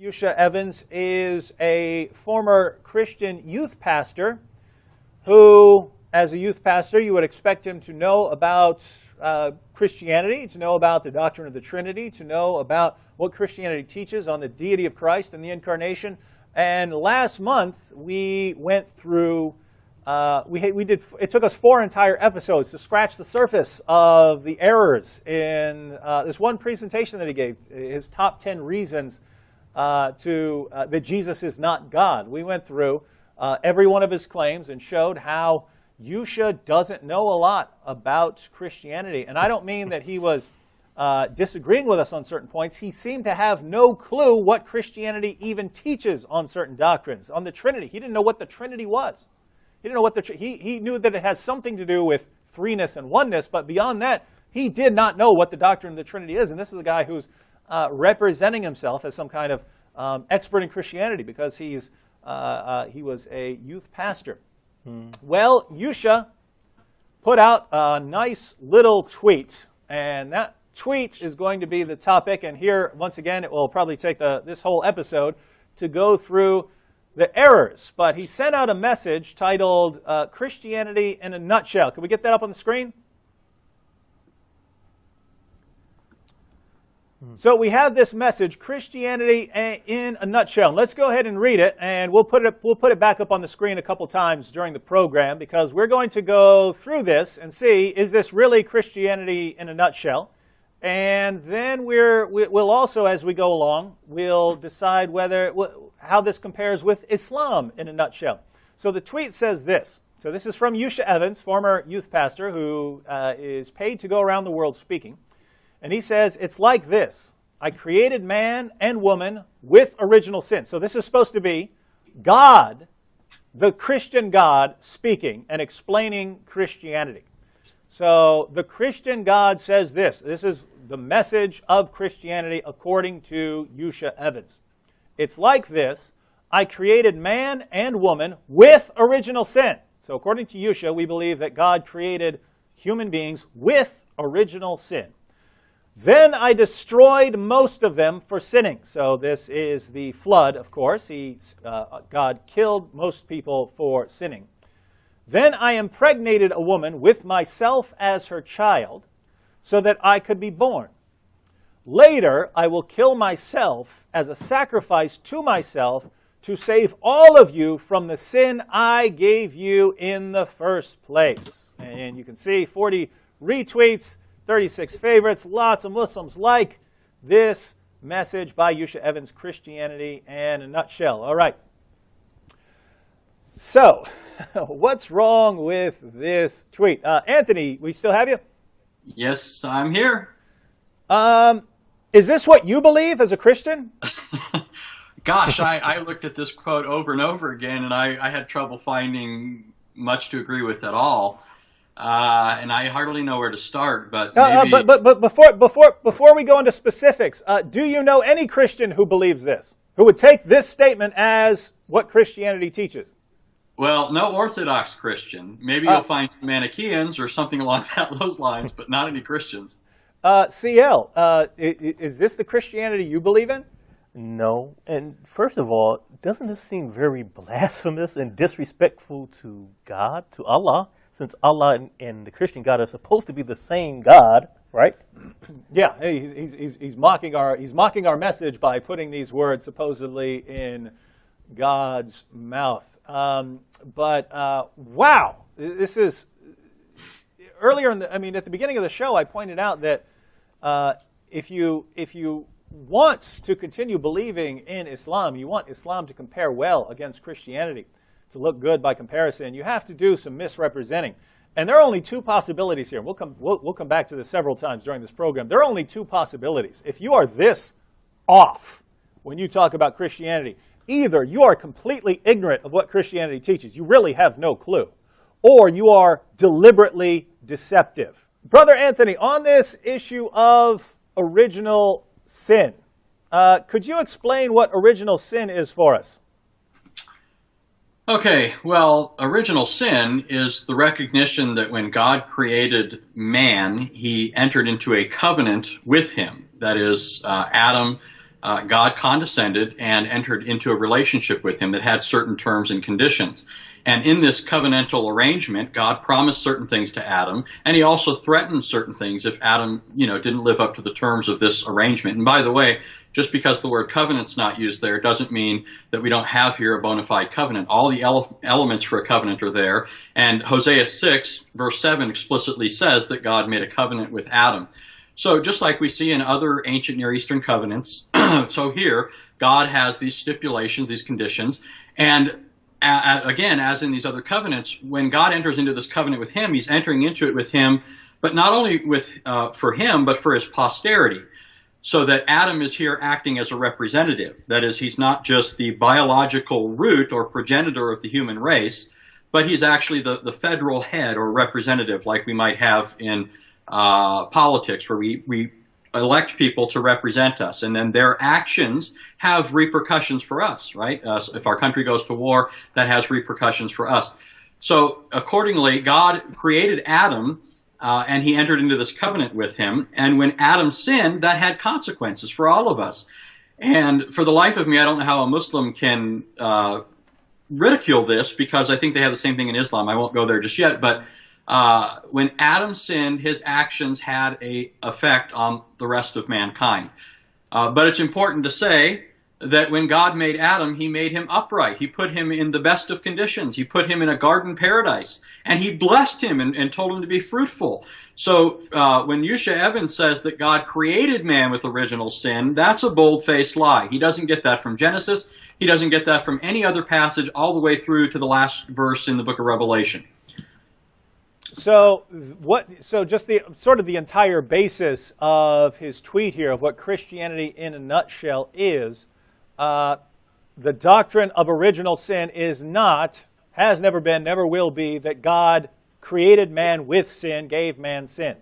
Yusha Evans is a former Christian youth pastor who, as a youth pastor, you would expect him to know about Christianity, to know about the doctrine of the Trinity, to know about what Christianity teaches on the deity of Christ and the incarnation. And last month, we went through, it took us 4 entire episodes to scratch the surface of the errors in this one presentation that he gave, his top 10 reasons that Jesus is not God. We went through every one of his claims and showed how Yusha doesn't know a lot about Christianity. And I don't mean that he was disagreeing with us on certain points. He seemed to have no clue what Christianity even teaches on certain doctrines. On the Trinity, he didn't know what the Trinity was. He didn't know what he knew that it has something to do with threeness and oneness, but beyond that, he did not know what the doctrine of the Trinity is. And this is a guy who's representing himself as some kind of expert in Christianity because he was a youth pastor. Well, Yusha put out a nice little tweet, and that tweet is going to be the topic. And here, once again, it will probably take this whole episode to go through the errors. But he sent out a message titled Christianity in a Nutshell. Can we get that up on the screen? So we have this message, Christianity in a nutshell. Let's go ahead and read it, and we'll put it back up on the screen a couple times during the program because we're going to go through this and see, is this really Christianity in a nutshell? And then we'll also, as we go along, we'll decide how this compares with Islam in a nutshell. So the tweet says this. So this is from Yusha Evans, former youth pastor who is paid to go around the world speaking. And he says, it's like this. I created man and woman with original sin. So this is supposed to be God, the Christian God, speaking and explaining Christianity. So the Christian God says this. This is the message of Christianity according to Yusha Evans. It's like this. I created man and woman with original sin. So according to Yusha, we believe that God created human beings with original sin. Then I destroyed most of them for sinning. So this is the flood, of course. God killed most people for sinning. Then I impregnated a woman with myself as her child so that I could be born. Later, I will kill myself as a sacrifice to myself to save all of you from the sin I gave you in the first place. And you can see 40 retweets, 36 favorites. Lots of Muslims like this message by Yusha Evans, Christianity in a nutshell. All right. So, what's wrong with this tweet? Anthony, we still have you? Yes, I'm here. Is this what you believe as a Christian? Gosh, I looked at this quote over and over again, and I had trouble finding much to agree with at all. And I hardly know where to start, but maybe... but before we go into specifics, do you know any Christian who believes this, who would take this statement as what Christianity teaches? Well, no Orthodox Christian. Maybe you'll find some Manichaeans or something along those lines, but not any Christians. CL, is this the Christianity you believe in? No. And first of all, doesn't this seem very blasphemous and disrespectful to God, to Allah? Since Allah and the Christian God are supposed to be the same God, right? Yeah, he's mocking our message by putting these words supposedly in God's mouth. Wow, this is earlier at the beginning of the show, I pointed out that if you want to continue believing in Islam, you want Islam to compare well against Christianity, to look good by comparison, you have to do some misrepresenting. And there are only 2 possibilities here. We'll come back to this several times during this program. There are only 2 possibilities. If you are this off when you talk about Christianity, either you are completely ignorant of what Christianity teaches, you really have no clue, or you are deliberately deceptive. Brother Anthony, on this issue of original sin, could you explain what original sin is for us? Okay, well, original sin is the recognition that when God created man, he entered into a covenant with him. That is, Adam God condescended and entered into a relationship with him that had certain terms and conditions. And in this covenantal arrangement, God promised certain things to Adam, and he also threatened certain things if Adam, didn't live up to the terms of this arrangement. And by the way, just because the word covenant's not used there doesn't mean that we don't have here a bona fide covenant. All the elements for a covenant are there. And Hosea 6, verse 7 explicitly says that God made a covenant with Adam. So just like we see in other ancient Near Eastern covenants, so here, God has these stipulations, these conditions, and again, as in these other covenants, when God enters into this covenant with him, he's entering into it with him, but not only for him, but for his posterity. So that Adam is here acting as a representative. That is, he's not just the biological root or progenitor of the human race, but he's actually the federal head or representative like we might have in politics, where we elect people to represent us, and then their actions have repercussions for us, right? If our country goes to war, that has repercussions for us. So accordingly, God created Adam, and he entered into this covenant with him, and when Adam sinned, that had consequences for all of us. And for the life of me, I don't know how a Muslim can ridicule this, because I think they have the same thing in Islam. I won't go there just yet, but when Adam sinned, his actions had an effect on the rest of mankind. But it's important to say that when God made Adam, he made him upright. He put him in the best of conditions. He put him in a garden paradise. And he blessed him and told him to be fruitful. So when Yusha Evans says that God created man with original sin, that's a bold-faced lie. He doesn't get that from Genesis. He doesn't get that from any other passage all the way through to the last verse in the book of Revelation. So just the entire basis of his tweet here of what Christianity in a nutshell is, the doctrine of original sin is not, has never been, never will be, that God created man with sin, gave man sin.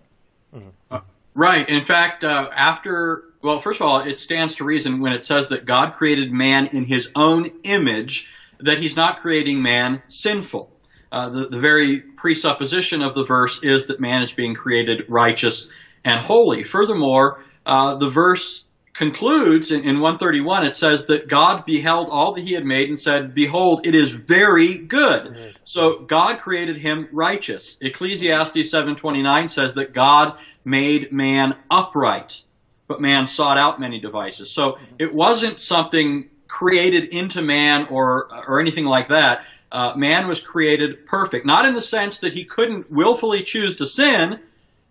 Mm-hmm. Right. In fact, first of all, it stands to reason when it says that God created man in his own image, that he's not creating man sinful. The very presupposition of the verse is that man is being created righteous and holy. Furthermore, the verse concludes in 131, it says that God beheld all that he had made and said, "Behold, it is very good." So God created him righteous. Ecclesiastes 7:29 says that God made man upright, but man sought out many devices. So it wasn't something created into man or anything like that. Man was created perfect, not in the sense that he couldn't willfully choose to sin.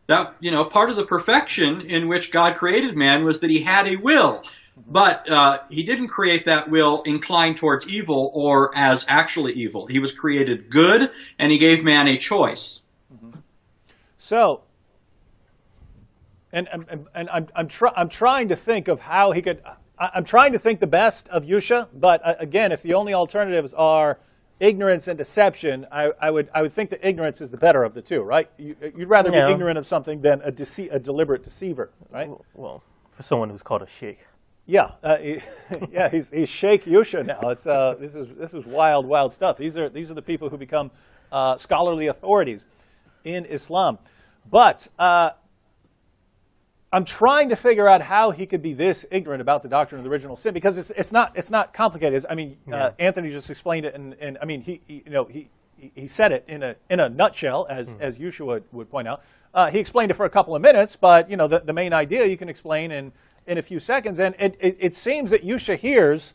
That, part of the perfection in which God created man was that he had a will, but he didn't create that will inclined towards evil or as actually evil. He was created good, and he gave man a choice. Mm-hmm. So, and I'm trying to think of how he could. I'm trying to think the best of Yusha, but again, if the only alternatives are ignorance and deception, I would think that ignorance is the better of the two, right? You'd rather be ignorant of something than a deliberate deceiver, right? Well, for someone who's called a sheikh. Yeah, he's Sheikh Yusha now. It's this is wild stuff. These are the people who become scholarly authorities in Islam, but I'm trying to figure out how he could be this ignorant about the doctrine of the original sin, because it's not complicated. Anthony just explained it, and I mean he said it in a nutshell, as Yusha would point out. He explained it for a couple of minutes, but the main idea you can explain in a few seconds. And it seems that Yusha hears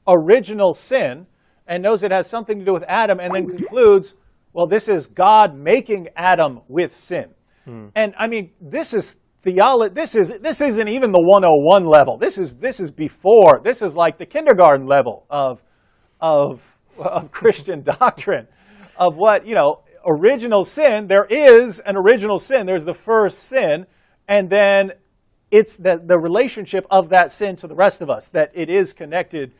original sin and knows it has something to do with Adam, and then concludes, well, this is God making Adam with sin. And I mean, this is theology. This isn't even the 101 level. This is before. This is like the kindergarten level of Christian doctrine, of what original sin. There is an original sin. There's the first sin, and then it's the relationship of that sin to the rest of us, that it is connected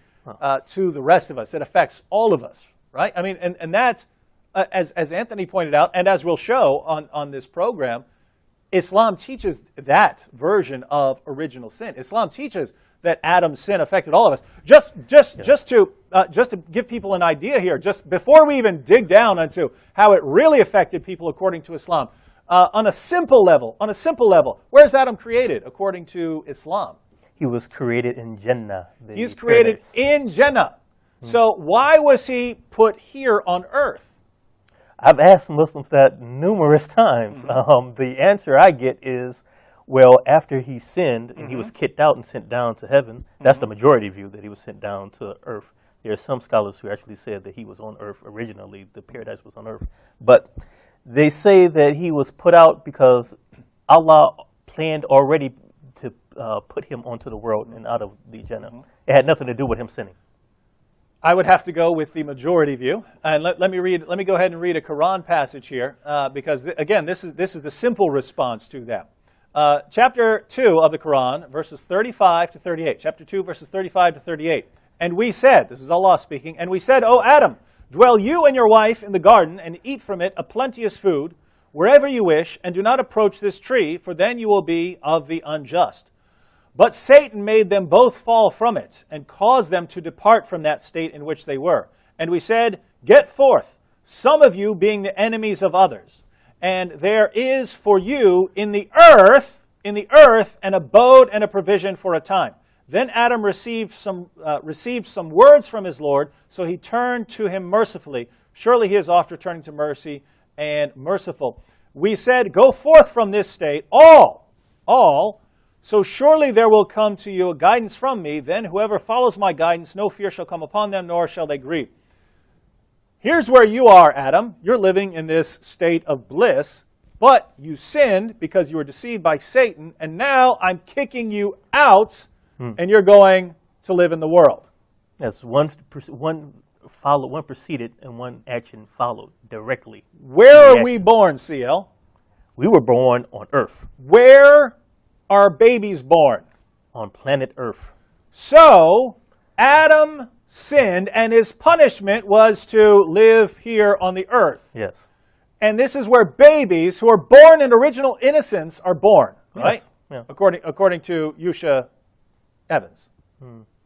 to the rest of us. It affects all of us, right? I mean, and that, as Anthony pointed out, and as we'll show on this program, Islam teaches that version of original sin. Islam teaches that Adam's sin affected all of us. Just to give people an idea here, just before we even dig down into how it really affected people according to Islam, on a simple level, where's Adam created according to Islam? He was created in Jannah. He's created in Jannah. So why was he put here on earth? I've asked Muslims that numerous times. The answer I get is, well, after he sinned and he was kicked out and sent down to heaven, that's the majority view, that he was sent down to earth. There are some scholars who actually said that he was on earth originally, the paradise was on earth. But they say that he was put out because Allah planned already to put him onto the world and out of the Jannah. It had nothing to do with him sinning. I would have to go with the majority view, and let me go ahead and read a Quran passage here, because again, this is the simple response to that. Chapter 2 of the Quran, verses 35 to 38. Chapter 2, verses 35 to 38. And we said, this is Allah speaking, and we said, O Adam, dwell you and your wife in the garden, and eat from it a plenteous food, wherever you wish, and do not approach this tree, for then you will be of the unjust. But Satan made them both fall from it, and caused them to depart from that state in which they were. And we said, get forth, some of you being the enemies of others. And there is for you in the earth, an abode and a provision for a time. Then Adam received some words from his Lord, so he turned to him mercifully. Surely he is oft returning to mercy and merciful. We said, go forth from this state, all. So surely there will come to you a guidance from me. Then whoever follows my guidance, no fear shall come upon them, nor shall they grieve. Here's where you are, Adam. You're living in this state of bliss, but you sinned because you were deceived by Satan, and now I'm kicking you out, and you're going to live in the world. Yes, one preceded and one action followed directly. Where are we born, CL? We were born on Earth. Where are babies born? On planet Earth. So, Adam sinned, and his punishment was to live here on the earth. Yes. And this is where babies who are born in original innocence are born, right? Yeah. According to Yusha Evans.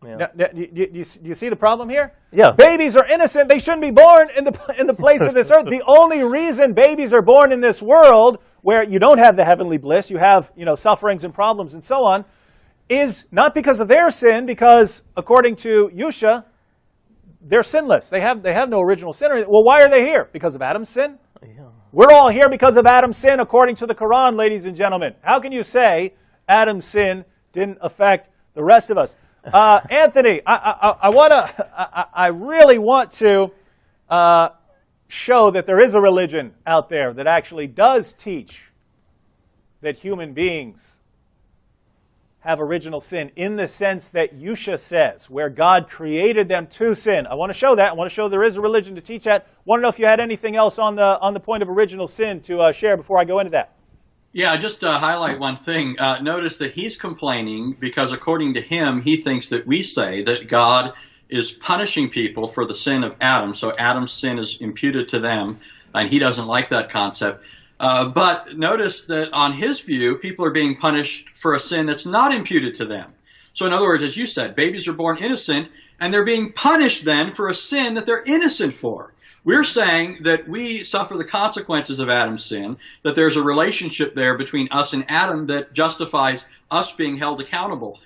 Yeah. Now, you see the problem here? Yeah. Babies are innocent. They shouldn't be born in the place of this earth. The only reason babies are born in this world where you don't have the heavenly bliss, you have sufferings and problems and so on, is not because of their sin, because according to Yusha, they're sinless. They have no original sin. Well, why are they here? Because of Adam's sin? Yeah. We're all here because of Adam's sin, according to the Quran, ladies and gentlemen. How can you say Adam's sin didn't affect the rest of us? Anthony, I really want to show that there is a religion out there that actually does teach that human beings have original sin in the sense that Yusha says, where God created them to sin. I want to show that. I want to show there is a religion to teach that. Want to know if you had anything else on the point of original sin to share before I go into that. Yeah, just to highlight one thing. Notice that he's complaining because according to him, he thinks that we say that God is punishing people for the sin of Adam. So Adam's sin is imputed to them, and he doesn't like that concept. But notice that on his view, people are being punished for a sin that's not imputed to them. So in other words, as you said, babies are born innocent, and they're being punished then for a sin that they're innocent for. We're saying that we suffer the consequences of Adam's sin, that there's a relationship there between us and Adam that justifies us being held accountable,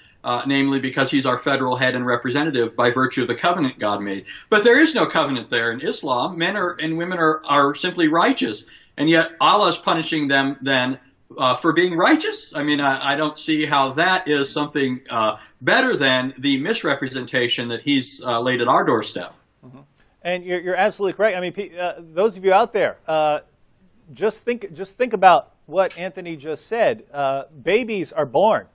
namely because he's our federal head and representative by virtue of the covenant God made. But there is no covenant there in Islam. Men and women are simply righteous, and yet Allah is punishing them then for being righteous? I mean, I don't see how that is something better than the misrepresentation that he's laid at our doorstep. Mm-hmm. And you're absolutely correct. I mean, those of you out there, just think about what Anthony just said. Babies are born,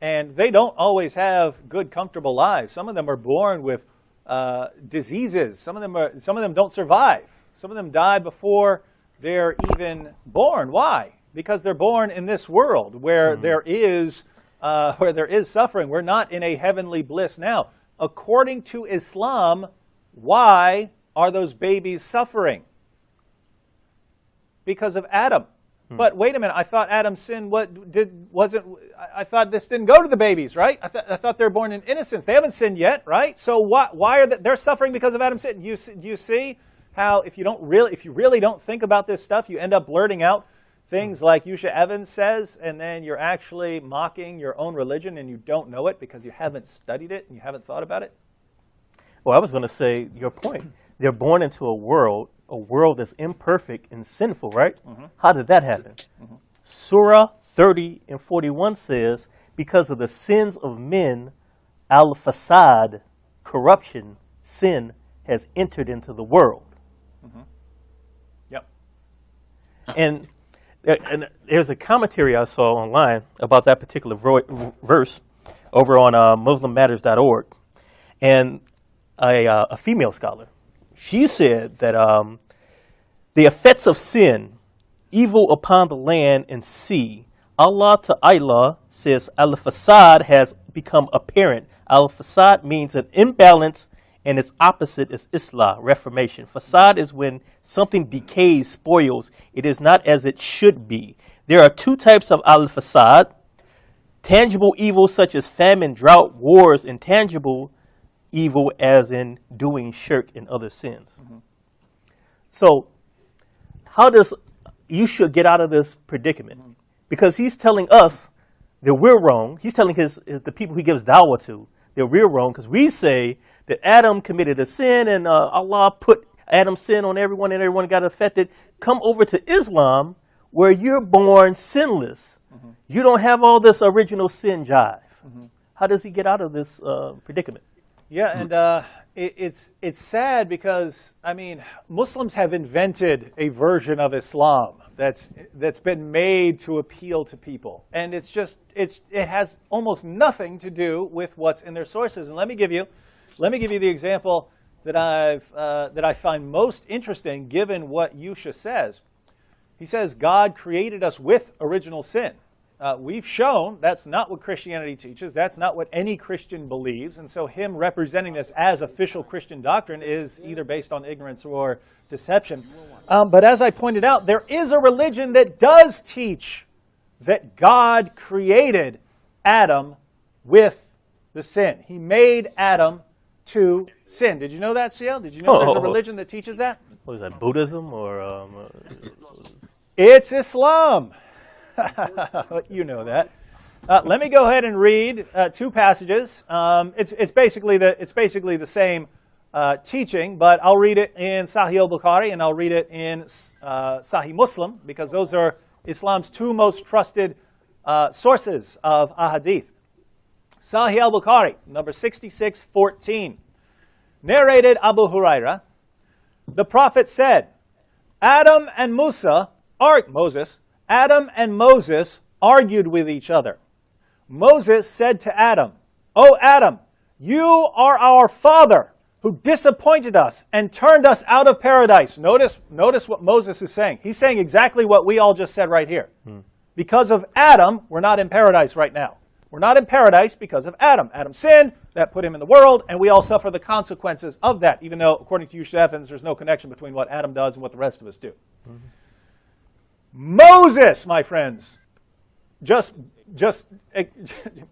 and they don't always have good, comfortable lives. Some of them are born with diseases. Some of them don't survive. Some of them die before they're even born. Why? Because they're born in this world where there is suffering. We're not in a heavenly bliss now. According to Islam, why are those babies suffering? Because of Adam. But wait a minute, I thought Adam's sin I thought this didn't go to the babies, right? I thought they're born in innocence. They haven't sinned yet, right? So why are they're suffering because of Adam's sin? Do you see how if you really don't think about this stuff, you end up blurting out things like Yusha Evans says, and then you're actually mocking your own religion and you don't know it because you haven't studied it and you haven't thought about it? Well, I was going to say your point. They're born into a world that's imperfect and sinful, right? How did that happen? Surah 30 and 41 says, because of the sins of men, al-fasad, corruption, sin, has entered into the world. Yep. And there's a commentary I saw online about that particular verse over on MuslimMatters.org. And a female scholar, she said that the effects of sin, evil upon the land and sea, Allah Ta'ala says al-fasad has become apparent. Al-fasad means an imbalance, and its opposite is islah, reformation. Fasad is when something decays, spoils. It is not as it should be. There are two types of al-fasad: tangible evil such as famine, drought, wars, intangible evil as in doing shirk and other sins. So how does Yusha get out of this predicament? Because he's telling us that we're wrong. He's telling the people he gives dawah to that we're wrong because we say that Adam committed a sin and Allah put Adam's sin on everyone and everyone got affected. Come over to Islam where you're born sinless. You don't have all this original sin jive. How does he get out of this predicament? Yeah, and it's sad because, I mean, Muslims have invented a version of Islam that's been made to appeal to people, and it has almost nothing to do with what's in their sources. And let me give you the example that I find most interesting, given what Yusha says. He says God created us with original sin. We've shown that's not what Christianity teaches. That's not what any Christian believes. And so him representing this as official Christian doctrine is either based on ignorance or deception. But as I pointed out, there is a religion that does teach that God created Adam with the sin. He made Adam to sin. Did you know that, CL? Did you know there's a religion that teaches that? What is that, Buddhism or? It's Islam. You know that. Let me go ahead and read two passages. It's basically the same teaching, but I'll read it in Sahih al-Bukhari and I'll read it in Sahih Muslim because those are Islam's two most trusted sources of ahadith. Sahih al-Bukhari, number 6614. Narrated Abu Huraira, the Prophet said, Adam and Moses argued with each other. Moses said to Adam, "O Adam, you are our father who disappointed us and turned us out of paradise." Notice what Moses is saying. He's saying exactly what we all just said right here. Because of Adam, we're not in paradise right now. We're not in paradise because of Adam. Adam sinned, that put him in the world, and we all suffer the consequences of that, even though, according to Yusha Evans, there's no connection between what Adam does and what the rest of us do. Moses, my friends,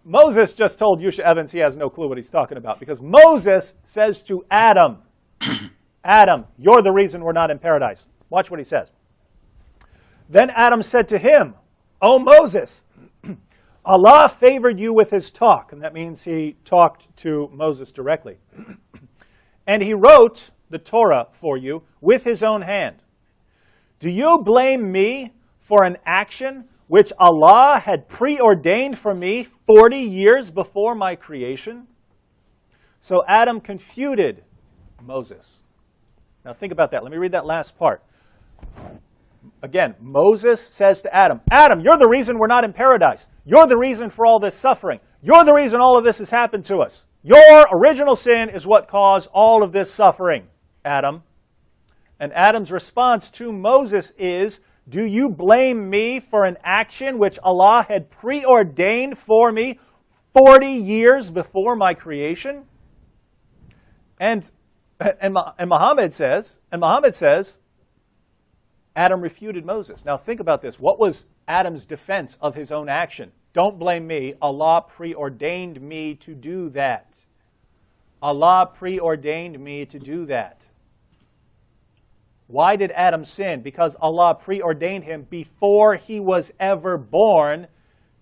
Moses just told Yusha Evans he has no clue what he's talking about, because Moses says to Adam, Adam, you're the reason we're not in paradise. Watch what he says. Then Adam said to him, "O Moses, Allah favored you with his talk," and that means he talked to Moses directly, "and he wrote the Torah for you with his own hand. Do you blame me for an action which Allah had preordained for me 40 years before my creation?" So Adam confuted Moses. Now think about that. Let me read that last part. Again, Moses says to Adam, "Adam, you're the reason we're not in paradise. You're the reason for all this suffering. You're the reason all of this has happened to us. Your original sin is what caused all of this suffering, Adam." And Adam's response to Moses is, "Do you blame me for an action which Allah had preordained for me 40 years before my creation?" And Muhammad says, Adam refuted Moses. Now think about this. What was Adam's defense of his own action? Don't blame me. Allah preordained me to do that. Allah preordained me to do that. Why did Adam sin? Because Allah preordained him before he was ever born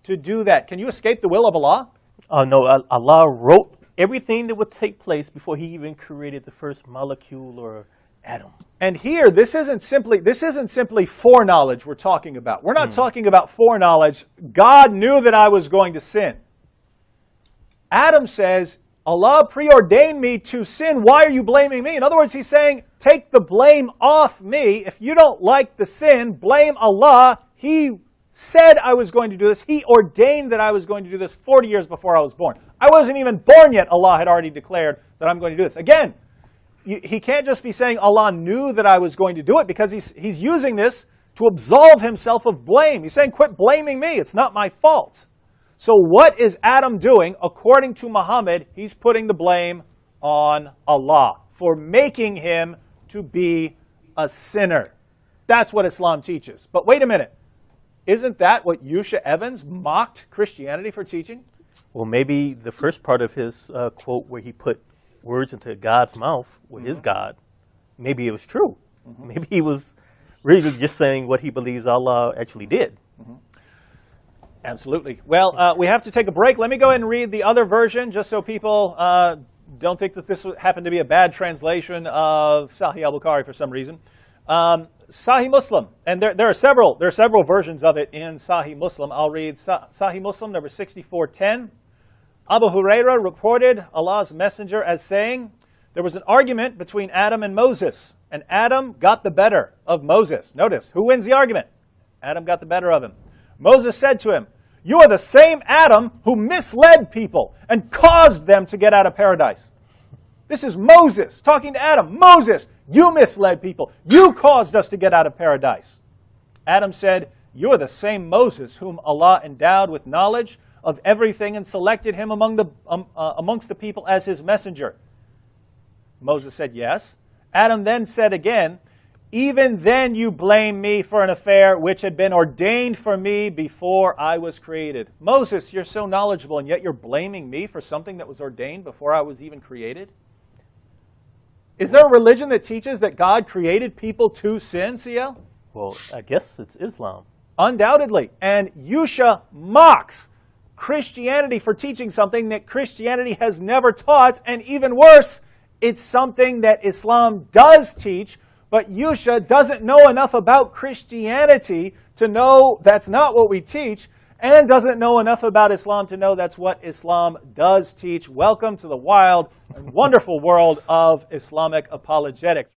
to do that. Can you escape the will of Allah? No, Allah wrote everything that would take place before he even created the first molecule or atom. And here, this isn't simply foreknowledge we're talking about. We're not talking about foreknowledge. God knew that I was going to sin. Adam says, Allah preordained me to sin. Why are you blaming me? In other words, he's saying, take the blame off me. If you don't like the sin, blame Allah. He said I was going to do this. He ordained that I was going to do this 40 years before I was born. I wasn't even born yet. Allah had already declared that I'm going to do this. Again, he can't just be saying Allah knew that I was going to do it, because he's using this to absolve himself of blame. He's saying, quit blaming me. It's not my fault. So what is Adam doing? According to Muhammad, he's putting the blame on Allah for making him to be a sinner. That's what Islam teaches. But wait a minute. Isn't that what Yusha Evans mocked Christianity for teaching? Well, maybe the first part of his quote where he put words into God's mouth with his God, maybe it was true. Maybe he was really just saying what he believes Allah actually did. Absolutely. Well, we have to take a break. Let me go ahead and read the other version, just so people don't think that this happened to be a bad translation of Sahih al-Bukhari for some reason. Sahih Muslim, and there are several versions of it in Sahih Muslim. I'll read Sahih Muslim number 6410. Abu Huraira reported Allah's messenger as saying, there was an argument between Adam and Moses, and Adam got the better of Moses. Notice, who wins the argument? Adam got the better of him. Moses said to him, you are the same Adam who misled people and caused them to get out of paradise. This is Moses talking to Adam. Moses, you misled people. You caused us to get out of paradise. Adam said, you are the same Moses whom Allah endowed with knowledge of everything and selected him amongst the people as his messenger. Moses said, yes. Adam then said again, even then you blame me for an affair which had been ordained for me before I was created. Moses, you're so knowledgeable, and yet you're blaming me for something that was ordained before I was even created? Is there a religion that teaches that God created people to sin, CL? Well, I guess it's Islam. Undoubtedly. And Yusha mocks Christianity for teaching something that Christianity has never taught, and even worse, it's something that Islam does teach, but Yusha doesn't know enough about Christianity to know that's not what we teach, and doesn't know enough about Islam to know that's what Islam does teach. Welcome to the wild and wonderful world of Islamic apologetics.